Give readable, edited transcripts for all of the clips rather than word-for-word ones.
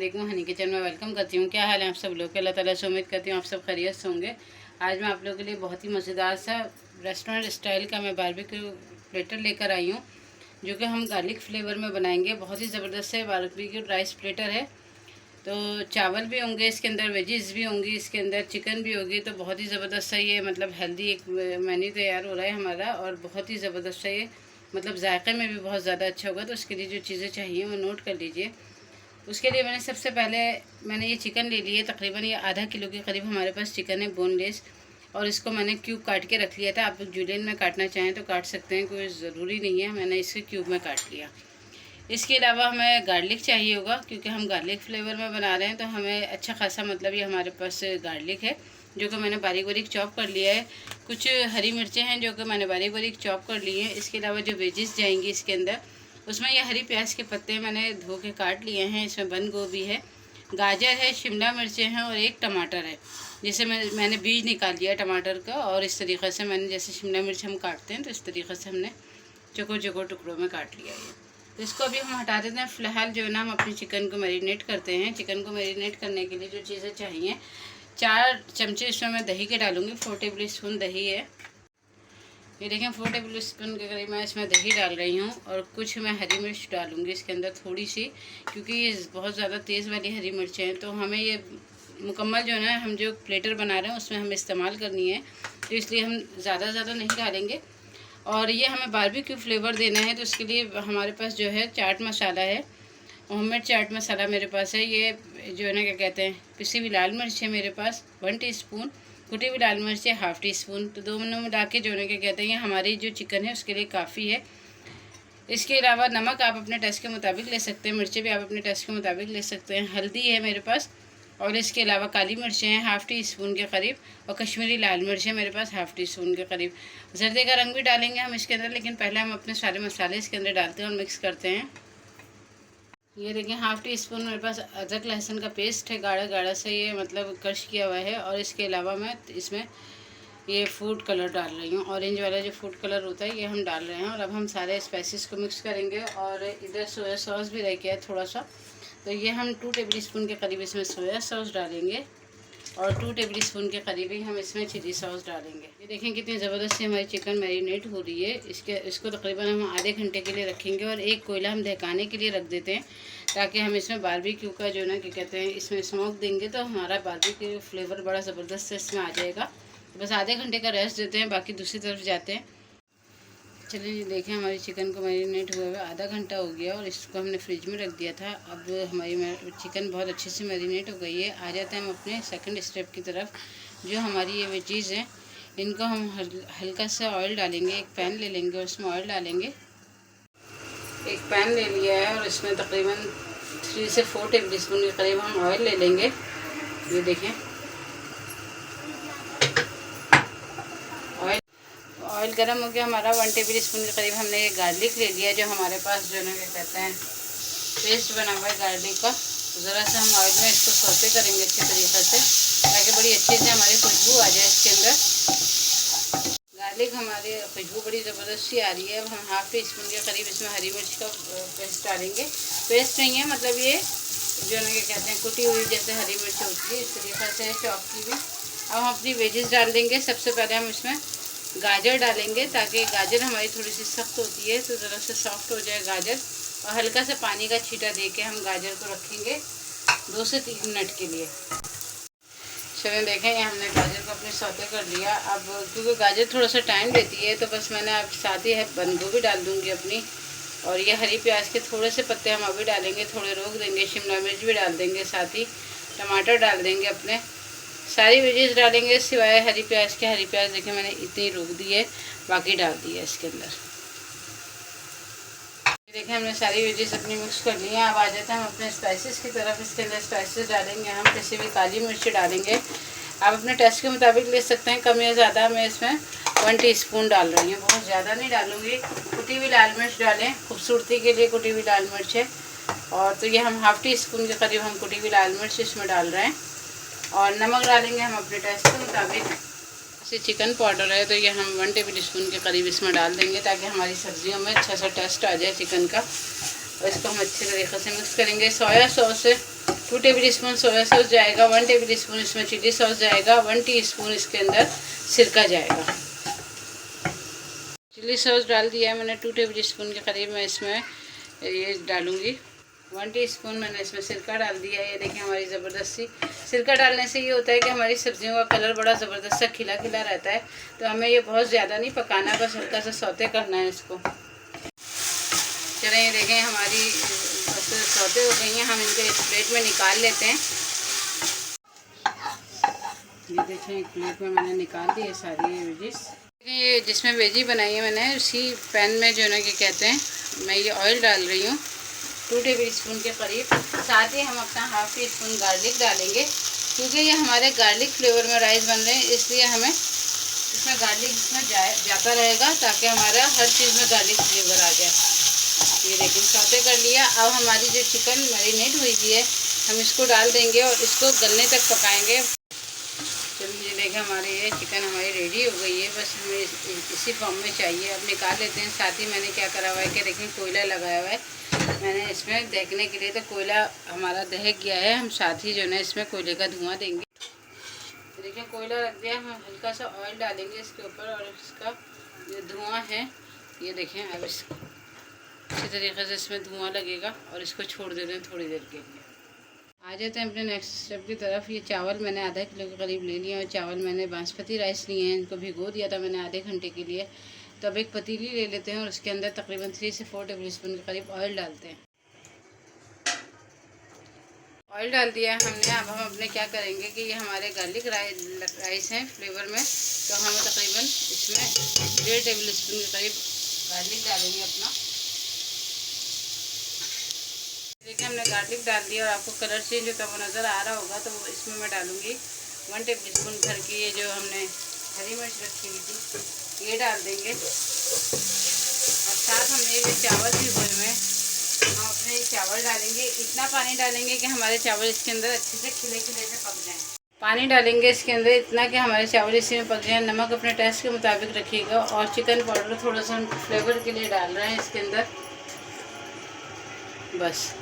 वालेकुम। हनी किचन में वेलकम करती हूँ। क्या हाल है आप सब लोग के? अल्लाह ताला से उम्मीद करती हूँ आप सब खैरियत से होंगे। आज मैं आप लोगों के लिए बहुत ही मज़ेदार सा रेस्टोरेंट स्टाइल का मैं बारबेक्यू प्लेटर लेकर आई हूँ, जो कि हम गार्लिक फ्लेवर में बनाएंगे। बहुत ही ज़बरदस्त है बारबेक्यू राइस प्लेटर है। तो चावल भी होंगे इसके अंदर, वेजिज़ भी होंगी इसके अंदर, चिकन भी होगी। तो बहुत ही ज़बरदस्त सा ये मतलब हेल्दी एक मेन्यू तैयार हो रहा है हमारा, और बहुत ही ज़बरदस्त सा ये मतलब जायक़े में भी बहुत ज़्यादा अच्छा होगा। तो उसके लिए जो चीज़ें चाहिए वो नोट कर लीजिए। उसके लिए मैंने सबसे पहले ये चिकन ले लिया। तकरीबन ये आधा किलो के करीब हमारे पास चिकन है, बोनलेस। और इसको मैंने क्यूब काट के रख लिया था। आप जुलियन में काटना चाहें तो काट सकते हैं, कोई ज़रूरी नहीं है। मैंने इसके क्यूब में काट लिया। इसके अलावा हमें गार्लिक चाहिए होगा, क्योंकि हम गार्लिक फ्लेवर में बना रहे हैं। तो हमें अच्छा खासा मतलब ये हमारे पास गार्लिक है, जो कि मैंने बारीक बारीक चॉप कर लिया है। कुछ हरी मिर्चें हैं जो कि मैंने बारीक बारीक चॉप कर ली हैं। इसके अलावा जो वेजिस जाएंगी इसके अंदर, उसमें ये हरी प्याज के पत्ते मैंने धो के काट लिए हैं। इसमें बंद गोभी है, गाजर है, शिमला मिर्चें हैं और एक टमाटर है। जैसे मैंने बीज निकाल लिया टमाटर का, और इस तरीक़े से मैंने जैसे शिमला मिर्च हम काटते हैं तो इस तरीक़े से हमने चौकोर चौकोर टुकड़ों में काट लिया है। तो इसको अभी हम हटा देते हैं। फ़िलहाल जो है ना हम अपने चिकन को मैरिनेट करते हैं। चिकन को मैरिनेट करने के लिए जो चीज़ें चाहिए, 4 चमचे इसमें मैं दही के डालूँगी। 4 टेबल स्पून दही है। ये देखें 4 टेबल स्पून के करीब मैं इसमें दही डाल रही हूँ। और कुछ मैं हरी मिर्च डालूँगी इसके अंदर थोड़ी सी, क्योंकि ये बहुत ज़्यादा तेज़ वाली हरी मिर्चें हैं। तो हमें ये मुकम्मल जो है ना हम जो प्लेटर बना रहे हैं उसमें हमें इस्तेमाल करनी है, तो इसलिए हम ज़्यादा नहीं डालेंगे। और ये हमें बारबेक्यू फ्लेवर देना है, तो उसके लिए हमारे पास जो है चाट मसाला है, होममेड चाट मसाला मेरे पास है। ये जो है ना क्या कहते हैं, पिसी हुई लाल मिर्च है मेरे पास 1 टीस्पून, कुटी हुई लाल मिर्च है 1/2 टीस्पून। तो दोनों मिला के जो है ना क्या कहते हैं, ये हमारी जो चिकन है उसके लिए काफ़ी है। इसके अलावा नमक आप अपने टेस्ट के मुताबिक ले सकते हैं, मिर्चें भी आप अपने टेस्ट के मुताबिक ले सकते हैं। हल्दी है मेरे पास, और इसके अलावा काली मिर्चें हैं 1/2 टीस्पून के करीब, और कश्मीरी लाल मिर्च है मेरे पास 1/2 टीस्पून के करीब। जर्दे का रंग भी डालेंगे हम इसके अंदर, लेकिन पहले हम अपने सारे मसाले इसके अंदर डालते हैं और मिक्स करते हैं। ये देखिए 1/2 टीस्पून मेरे पास अदरक लहसुन का पेस्ट है, गाढ़ा गाढ़ा से ये मतलब क्रश किया हुआ है। और इसके अलावा मैं इसमें ये फूड कलर डाल रही हूँ, ऑरेंज वाला जो फूड कलर होता है ये हम डाल रहे हैं। और अब हम सारे स्पाइसेस को मिक्स करेंगे। और इधर सोया सॉस भी रह गया है थोड़ा सा, तो ये हम 2 टेबल स्पून के करीब इसमें सोया सॉस डालेंगे, और 2 टेबल स्पून के करीब ही हम इसमें चिली सॉस डालेंगे। ये देखें कितनी ज़बरदस्त से हमारी चिकन मैरिनेट हो रही है। इसको तकरीबन हम आधे घंटे के लिए रखेंगे। और एक कोयला हम दहकाने के लिए रख देते हैं, ताकि हम इसमें बारबेक्यू का जो ना क्या कहते हैं इसमें स्मोक देंगे, तो हमारा बारबेक्यू फ्लेवर बड़ा ज़बरदस्त से इसमें आ जाएगा। बस आधे घंटे का रेस्ट देते हैं, बाकी दूसरी तरफ जाते हैं। चलिए देखें हमारी चिकन को मैरिनेट हुए हुए आधा घंटा हो गया, और इसको हमने फ्रिज में रख दिया था। अब हमारी चिकन बहुत अच्छे से मैरिनेट हो गई है। आ जाते हैं हम अपने सेकंड स्टेप की तरफ। जो हमारी ये वेजीज़ हैं इनको हम हल्का सा ऑयल डालेंगे। एक पैन ले लेंगे और उसमें ऑयल डालेंगे। एक पैन ले लिया है और इसमें तकरीबन 3 से 4 टेबल स्पून के करीब हम ऑयल ले लेंगे। ये देखें ऑयल गर्म हो गया हमारा। 1 टेबल स्पून के करीब हमने ये गार्लिक ले लिया, जो हमारे पास जो है क्या कहते हैं पेस्ट बना हुआ है गार्लिक का। ज़रा सा हम ऑयल में इसको सौते करेंगे अच्छे तरीक़े से, ताकि बड़ी अच्छी से हमारी खुशबू आ जाए इसके अंदर। गार्लिक हमारी खुशबू बड़ी ज़बरदस्त सी आ रही है। अब हम 1/2 टीस्पून के करीब इसमें हरी मिर्च का पेस्ट डालेंगे। पेस्ट नहीं है, मतलब ये जो है क्या कहते हैं कुटी हुई जैसे हरी मिर्च होती है, इस तरीक़े से चॉप की हुई। अब हम अपनी वेजिस डाल देंगे। सबसे पहले हम इसमें गाजर डालेंगे, ताकि गाजर हमारी थोड़ी सी सख्त होती है, तो ज़रा सा सॉफ्ट हो जाए गाजर। और हल्का सा पानी का छींटा दे के हम गाजर को रखेंगे 2 से 3 मिनट के लिए। चलिए देखें ये हमने गाजर को अपने सौते कर लिया। अब क्योंकि गाजर थोड़ा सा टाइम लेती है, तो बस मैंने अब साथ ही बंद गोभी डाल दूँगी अपनी। और ये हरी प्याज के थोड़े से पत्ते हम अभी डालेंगे, थोड़े रोक देंगे। शिमला मिर्च भी डाल देंगे, साथ ही टमाटर डाल देंगे अपने। सारी वेजीज डालेंगे सिवाय हरी प्याज के। हरी प्याज देखिए मैंने इतनी रोक दी है, बाकी डाल दी है इसके अंदर। देखिए हमने सारी वेजीज अपनी मिक्स कर ली हैं। अब आ जाते हैं हम अपने स्पाइसेस की तरफ। इसके अंदर स्पाइसेस डालेंगे हम, किसी भी काली मिर्च डालेंगे। आप अपने टेस्ट के मुताबिक ले सकते हैं, कम या ज़्यादा। मैं इसमें 1 टीस्पून डाल रही हूँ, बहुत ज़्यादा नहीं डालूँगी। कुटी हुई लाल मिर्च डालें, खूबसूरती के लिए कुटी हुई लाल मिर्च है। और तो ये हम 1/2 टीस्पून के करीब हम कुटी हुई लाल मिर्च इसमें डाल रहे हैं। और नमक डालेंगे हम अपने टेस्ट के मुताबिक। जैसे चिकन पाउडर है तो ये हम 1 टेबल स्पून के करीब इसमें डाल देंगे, ताकि हमारी सब्जियों में अच्छा सा टेस्ट आ जाए चिकन का। और इसको हम अच्छे तरीक़े से मिक्स करेंगे। सोया सॉस है 2 टेबल स्पून सोया सॉस जाएगा, 1 टेबल स्पून इसमें चिली सॉस जाएगा, 1 टीस्पून इसके अंदर सिरका जाएगा। चिली सॉस डाल दिया है मैंने 2 टेबल स्पून के करीब। मैं इसमें ये डालूँगी 1 टीस्पून मैंने इसमें सिरका डाल दिया है। ये देखिए हमारी ज़बरदस्त सी, सिरका डालने से ये होता है कि हमारी सब्जियों का कलर बड़ा ज़बरदस्त सा खिला खिला रहता है। तो हमें ये बहुत ज़्यादा नहीं पकाना, बस हल्का सा सौते करना है इसको। चलें ये देखें हमारी सौते हो गई हैं, हम इनको इस प्लेट में निकाल लेते हैं। ये देखें एक प्लेट में मैंने निकाल दी है सारी ये वेजिस। ये जिसमें वेजी बनाई है मैंने, उसी पैन में जो ना क्या कहते हैं, मैं ये ऑयल डाल रही हूँ 2 टेबल स्पून के करीब। साथ ही हम अपना हाफ टी स्पून गार्लिक डालेंगे, क्योंकि ये हमारे गार्लिक फ्लेवर में राइस बन रहे हैं, इसलिए हमें इसमें गार्लिक इसमें जाता रहेगा ताकि हमारा हर चीज़ में गार्लिक फ्लेवर आ जाए। ये देखिए सौते कर लिया। अब हमारी जो चिकन मैरिनेट हुई है हम इसको डाल देंगे और इसको गलने तक पकाएंगे। चलिए देखें हमारे ये चिकन हमारी रेडी हो गई है, बस हमें इसी फॉर्म में चाहिए। अब निकाल लेते हैं। साथ ही मैंने क्या करा हुआ है कि देखें कोयला लगाया हुआ है मैंने इसमें देखने के लिए, तो कोयला हमारा दहक गया है। हम साथ ही जो है इसमें कोयले का धुआं देंगे। तो देखिए कोयला रख दिया, हम हल्का सा ऑयल डालेंगे इसके ऊपर और इसका जो धुआं है ये देखें अब इसको अच्छी तरीके से इसमें धुआं लगेगा और इसको छोड़ देते हैं थोड़ी देर के लिए। आ जाते हैं अपने नेक्स्ट स्टेप की तरफ। ये चावल मैंने आधा किलो के करीब ले लिया और चावल मैंने बासमती राइस लिए हैं, इनको भिगो दिया था मैंने आधे घंटे के लिए। तो अब एक पतीली ले लेते हैं और उसके अंदर तकरीबन 3 से 4 टेबल स्पून के करीब ऑयल डालते हैं। ऑयल डाल दिया हमने। अब हम अपने क्या करेंगे कि ये हमारे गार्लिक राइस हैं फ्लेवर में, तो हम तकरीबन इसमें 1.5 टेबल स्पून के करीब गार्लिक डालेंगे अपना। देखिए हमने गार्लिक डाल दिया और आपको कलर चेंज होता हुआ नज़र आ रहा होगा, तो इसमें मैं डालूँगी 1 टेबल स्पून भर की ये जो हमने हरी मिर्च रखी हुई थी ये डाल देंगे। और साथ हमने ये चावल भी बोल में हम अपने चावल डालेंगे। इतना पानी डालेंगे कि हमारे चावल इसके अंदर अच्छे से खिले खिले से पक जाएँ। पानी डालेंगे इसके अंदर इतना कि हमारे चावल इसी में पक जाए। नमक अपने टेस्ट के मुताबिक रखिएगा और चिकन पाउडर थोड़ा सा हम फ्लेवर के लिए डाल रहे हैं इसके अंदर, बस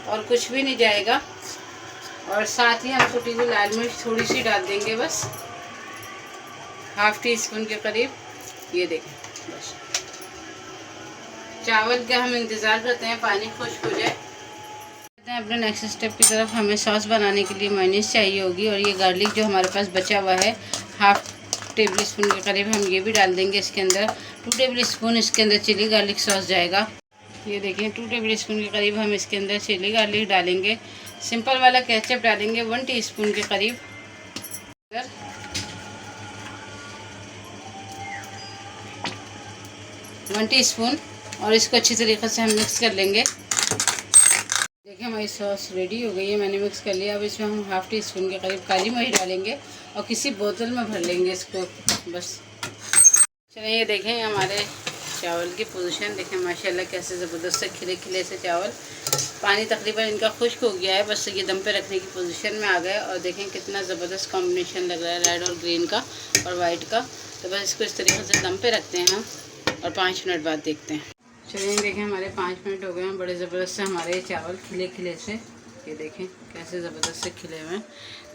और कुछ भी नहीं जाएगा। और साथ ही हम कुटी हुई लाल मिर्च थोड़ी सी डाल देंगे, बस हाफ टी स्पून के करीब। ये देखें बस चावल का हम इंतज़ार करते हैं पानी खुश्क हो जाए। अपने नेक्स्ट स्टेप की तरफ हमें सॉस बनाने के लिए मेयोनीज चाहिए होगी और ये गार्लिक जो हमारे पास बचा हुआ है हाफ टेबल स्पून के करीब हम ये भी डाल देंगे इसके अंदर। 2 टेबल स्पून इसके अंदर चिली गार्लिक सॉस जाएगा। ये देखिए 2 टेबल स्पून के करीब हम इसके अंदर चिली गार्लिक डालेंगे। सिंपल वाला केचप डालेंगे 1 टीस्पून के करीब, 1 टीस्पून, और इसको अच्छी तरीके से हम मिक्स कर लेंगे। देखिए हमारी सॉस रेडी हो गई है, मैंने मिक्स कर लिया। अब इसमें हम हाफ टी स्पून के करीब काली मिर्च डालेंगे और किसी बोतल में भर लेंगे इसको, बस। चलिए ये देखें हमारे चावल की पोजीशन देखें माशाल्लाह कैसे ज़बरदस्त से खिले खिले से चावल। पानी तकरीबन इनका खुश्क हो गया है, बस ये दम पे रखने की पोजीशन में आ गए। और देखें कितना ज़बरदस्त कॉम्बिनेशन लग रहा है रेड और ग्रीन का और वाइट का। तो बस इसको इस तरीके से दम पे रखते हैं हम और 5 मिनट बाद देखते हैं। चलिए देखें हमारे 5 मिनट हो गए हैं, बड़े ज़बरदस्त से हमारे चावल खिले खिले से, ये देखें कैसे ज़बरदस्त से खिले हुए हैं।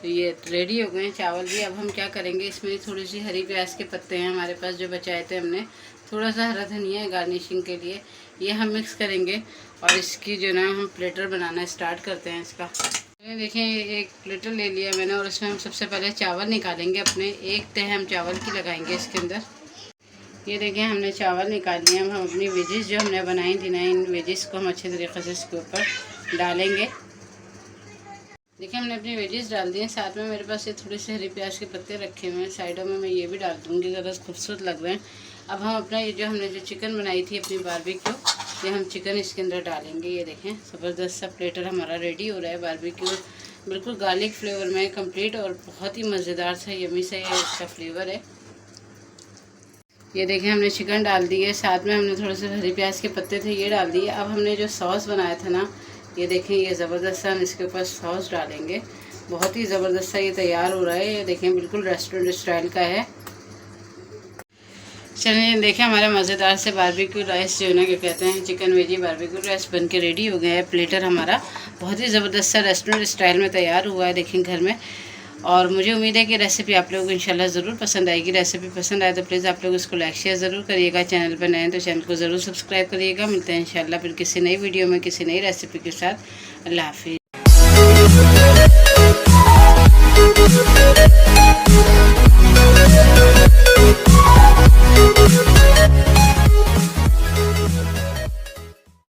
तो ये रेडी हो गए हैं चावल भी। अब हम क्या करेंगे, इसमें थोड़ी सी हरी प्याज के पत्ते हैं हमारे पास जो बचाए थे हमने, थोड़ा सा हरा धनिया है गार्निशिंग के लिए, ये हम मिक्स करेंगे और इसकी जो ना हम प्लेटर बनाना स्टार्ट करते हैं इसका। देखें एक प्लेटर ले लिया मैंने और इसमें हम सबसे पहले चावल निकालेंगे अपने। एक तह हम चावल की लगाएंगे इसके अंदर। ये देखें हमने चावल निकाल लिए। हम अपनी वेजिस जो हमने बनाई थी ना, इन वेजिस को हम अच्छे तरीके से इसके ऊपर डालेंगे। देखिए हमने अपनी वेजिस डाल दी हैं। साथ में मेरे पास ये थोड़ी सी हरी प्याज के पत्ते रखे हुए हैं साइडों में, मैं ये भी डाल दूँगी, ज़रा खूबसूरत लग रहे हैं। अब हम अपना ये जो हमने चिकन बनाई थी अपनी बारबेक्यू, ये हम चिकन इसके अंदर डालेंगे। ये देखें ज़बरदस्त सा प्लेटर हमारा रेडी हो रहा है बारबेक्यू, बिल्कुल गार्लिक फ्लेवर में कंप्लीट और बहुत ही मज़ेदार सा यमी सा ये इसका फ्लेवर है। ये देखें हमने चिकन डाल दी है, साथ में हमने थोड़े से हरी प्याज के पत्ते थे ये डाल दिए। अब हमने जो सॉस बनाया था ना, ये देखें ये ज़बरदस्त सा हम इसके ऊपर सॉस डालेंगे। बहुत ही ज़बरदस्त सा ये तैयार हो रहा है। ये देखें बिल्कुल रेस्टोरेंट स्टाइल का है। चलिए देखिए हमारा मज़ेदार से बारबेक्यू राइस जो है ना, क्या कहते हैं, चिकन वेजी बारबेक्यू राइस बन के रेडी हो गया है। प्लेटर हमारा बहुत ही ज़बरदस्त सा रेस्टोरेंट स्टाइल में तैयार हुआ है, देखें घर में। और मुझे उम्मीद है कि रेसिपी आप लोगों को इंशाल्लाह ज़रूर पसंद आएगी। रेसिपी पसंद आए तो प्लीज़ आप लोग इसको लाइक शेयर ज़रूर करिएगा। चैनल पर नए हैं तो चैनल को ज़रूर सब्सक्राइब करिएगा। मिलते हैं इंशाल्लाह फिर किसी नई वीडियो में किसी नई रेसिपी के साथ। अल्लाह हाफिज़।